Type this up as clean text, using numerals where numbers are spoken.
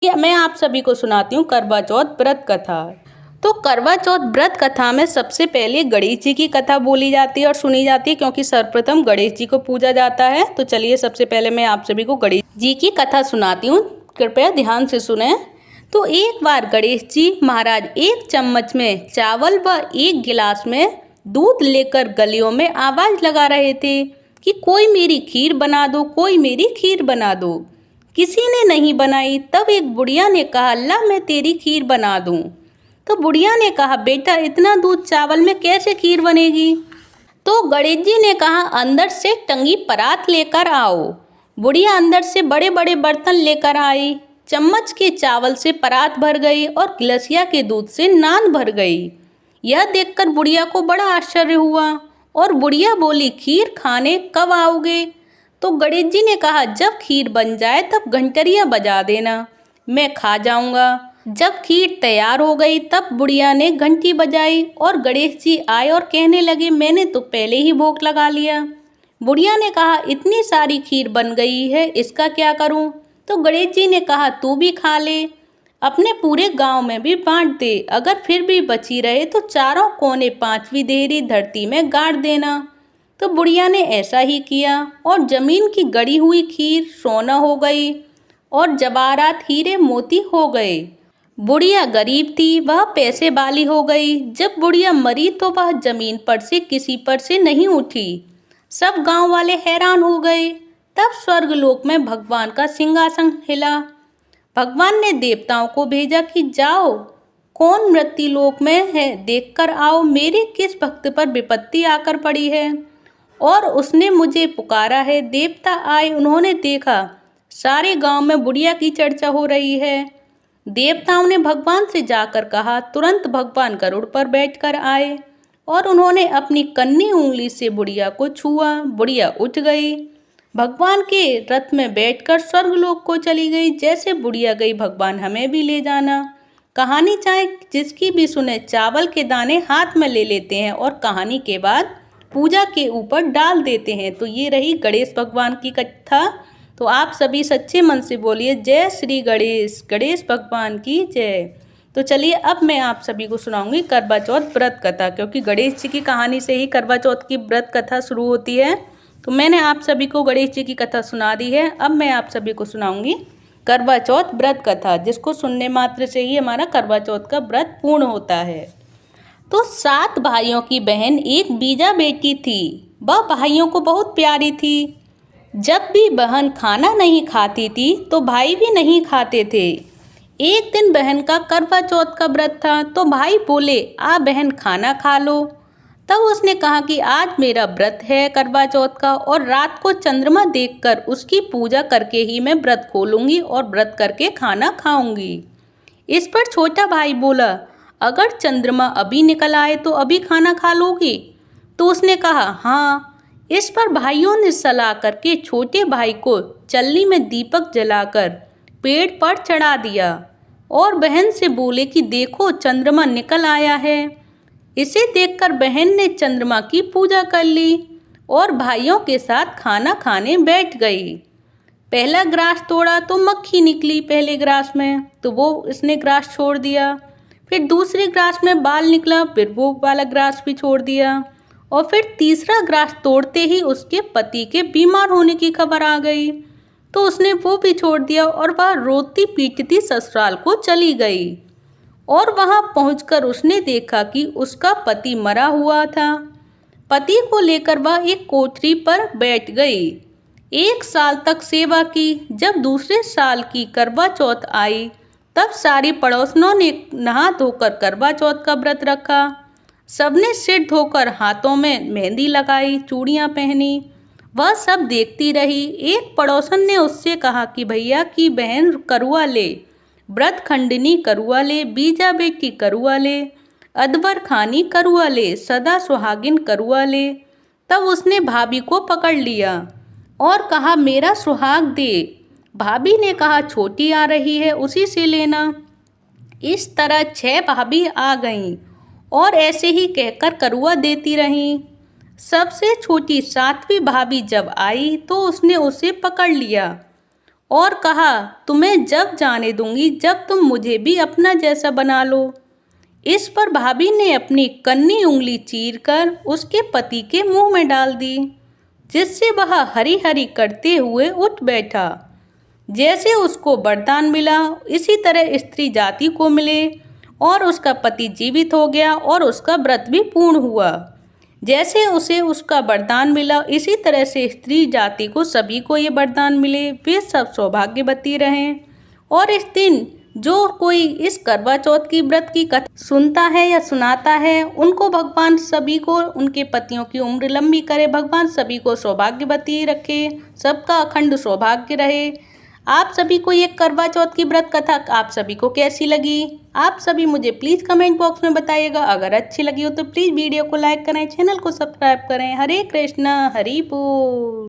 मैं आप सभी को सुनाती हूँ करवा चौथ व्रत कथा। तो करवा चौथ व्रत कथा में सबसे पहले गणेश जी की कथा बोली जाती है और सुनी जाती है, क्योंकि सर्वप्रथम गणेश जी को पूजा जाता है। तो चलिए सबसे पहले मैं आप सभी को गणेश जी की कथा सुनाती हूँ, कृपया ध्यान से सुने। तो एक बार गणेश जी महाराज एक चम्मच में चावल व एक गिलास में दूध लेकर गलियों में आवाज लगा रहे थे कि कोई मेरी खीर बना दो, कोई मेरी खीर बना दो। किसी ने नहीं बनाई। तब एक बुढ़िया ने कहा, ला मैं तेरी खीर बना दूं। तो बुढ़िया ने कहा, बेटा इतना दूध चावल में कैसे खीर बनेगी। तो गणेश जी ने कहा, अंदर से टंगी परात लेकर आओ। बुढ़िया अंदर से बड़े बड़े बर्तन लेकर आई। चम्मच के चावल से परात भर गई और गिलसिया के दूध से नान भर गई। यह देखकर बुढ़िया को बड़ा आश्चर्य हुआ और बुढ़िया बोली, खीर खाने कब आओगे। तो गणेश जी ने कहा, जब खीर बन जाए तब घंटरियाँ बजा देना, मैं खा जाऊंगा। जब खीर तैयार हो गई तब बुढ़िया ने घंटी बजाई और गणेश जी आए और कहने लगे, मैंने तो पहले ही भोग लगा लिया। बुढ़िया ने कहा, इतनी सारी खीर बन गई है, इसका क्या करूं। तो गणेश जी ने कहा, तू भी खा ले, अपने पूरे गांव में भी बांट दे। अगर फिर भी बची रहे तो चारों कोने पांचवी देहरी धरती में गाड़ देना। तो बुढ़िया ने ऐसा ही किया और जमीन की गड़ी हुई खीर सोना हो गई और जवाहरात हीरे मोती हो गए। बुढ़िया गरीब थी, वह पैसे वाली हो गई। जब बुढ़िया मरी तो वह जमीन पर से किसी पर से नहीं उठी। सब गांव वाले हैरान हो गए। तब स्वर्गलोक में भगवान का सिंहासन हिला। भगवान ने देवताओं को भेजा कि जाओ, कौन मृत्युलोक में है देखकर आओ, मेरे किस भक्त पर विपत्ति आकर पड़ी है और उसने मुझे पुकारा है। देवता आए, उन्होंने देखा सारे गांव में बुढ़िया की चर्चा हो रही है। देवताओं ने भगवान से जाकर कहा। तुरंत भगवान गरुड़ पर बैठकर आए और उन्होंने अपनी कन्नी उंगली से बुढ़िया को छुआ। बुढ़िया उठ गई, भगवान के रथ में बैठकर स्वर्गलोक को चली गई। जैसे बुढ़िया गई, भगवान हमें भी ले जाना। कहानी चाहे जिसकी भी सुने, चावल के दाने हाथ में ले लेते हैं और कहानी के बाद पूजा के ऊपर डाल देते हैं। तो ये रही गणेश भगवान की कथा। तो आप सभी सच्चे मन से बोलिए, जय श्री गणेश, गणेश भगवान की जय। तो चलिए अब मैं आप सभी को सुनाऊंगी करवा चौथ व्रत कथा, क्योंकि गणेश जी की कहानी से ही करवा चौथ की व्रत कथा शुरू होती है। तो मैंने आप सभी को गणेश जी की कथा सुना दी है। अब मैं आप सभी को सुनाऊंगी करवा चौथ व्रत कथा, जिसको सुनने मात्र से ही हमारा करवा चौथ का व्रत पूर्ण होता है। तो 7 भाइयों की बहन एक बीजा बेटी थी। वह भाइयों को बहुत प्यारी थी। जब भी बहन खाना नहीं खाती थी तो भाई भी नहीं खाते थे। एक दिन बहन का करवा चौथ का व्रत था, तो भाई बोले, आ बहन खाना खा लो। तब उसने कहा कि आज मेरा व्रत है करवा चौथ का, और रात को चंद्रमा देखकर उसकी पूजा करके ही मैं व्रत खोलूंगी और व्रत करके खाना खाऊंगी। इस पर छोटा भाई बोला, अगर चंद्रमा अभी निकल आए तो अभी खाना खा लोगी। तो उसने कहा, हाँ। इस पर भाइयों ने सलाह करके छोटे भाई को चल्ली में दीपक जलाकर पेड़ पर चढ़ा दिया और बहन से बोले कि देखो चंद्रमा निकल आया है। इसे देखकर बहन ने चंद्रमा की पूजा कर ली और भाइयों के साथ खाना खाने बैठ गई। पहला ग्रास तोड़ा तो मक्खी निकली पहले ग्रास में, तो वो इसने ग्रास छोड़ दिया। फिर दूसरे ग्रास में बाल निकला, फिर वो वाला ग्रास भी छोड़ दिया। और फिर तीसरा ग्रास तोड़ते ही उसके पति के बीमार होने की खबर आ गई, तो उसने वो भी छोड़ दिया और वह रोती पीटती ससुराल को चली गई। और वहां पहुंचकर उसने देखा कि उसका पति मरा हुआ था। पति को लेकर वह एक कोठरी पर बैठ गई। 1 साल तक सेवा की। जब दूसरे साल की करवा चौथ आई तब सारी पड़ोसनों ने नहा धोकर करवा चौथ का व्रत रखा। सबने सिर धोकर हाथों में मेहंदी लगाई, चूड़ियां पहनी। वह सब देखती रही। एक पड़ोसन ने उससे कहा कि भैया की बहन करुआ ले, व्रत खंडनी करुआ ले, बीजा बेटी करुआ ले, अदबर खानी करुआ ले, सदा सुहागिन करुआ ले। तब उसने भाभी को पकड़ लिया और कहा, मेरा सुहाग दे। भाभी ने कहा, छोटी आ रही है, उसी से लेना। इस तरह 6 भाभी आ गईं और ऐसे ही कहकर करुआ देती रहीं। सबसे छोटी 7वीं भाभी जब आई तो उसने उसे पकड़ लिया और कहा, तुम्हें जब जाने दूंगी जब तुम मुझे भी अपना जैसा बना लो। इस पर भाभी ने अपनी कन्नी उंगली चीरकर उसके पति के मुंह में डाल दी, जिससे वह हरी हरी करते हुए उठ बैठा। जैसे उसको वरदान मिला, इसी तरह स्त्री जाति को मिले और उसका पति जीवित हो गया और उसका व्रत भी पूर्ण हुआ। जैसे उसे उसका वरदान मिला, इसी तरह से स्त्री जाति को सभी को ये वरदान मिले, वे सब सौभाग्यवती रहें। और इस दिन जो कोई इस करवा चौथ की व्रत की कथा सुनता है या सुनाता है, उनको भगवान सभी को उनके पतियों की उम्र लंबी करे, भगवान सभी को सौभाग्यवती रखे, सबका अखंड सौभाग्य रहे। आप सभी को ये करवा चौथ की व्रत कथा आप सभी को कैसी लगी? आप सभी मुझे प्लीज़ कमेंट बॉक्स में बताइएगा। अगर अच्छी लगी हो तो प्लीज़ वीडियो को लाइक करें, चैनल को सब्सक्राइब करें। हरे कृष्णा, हरि बोल।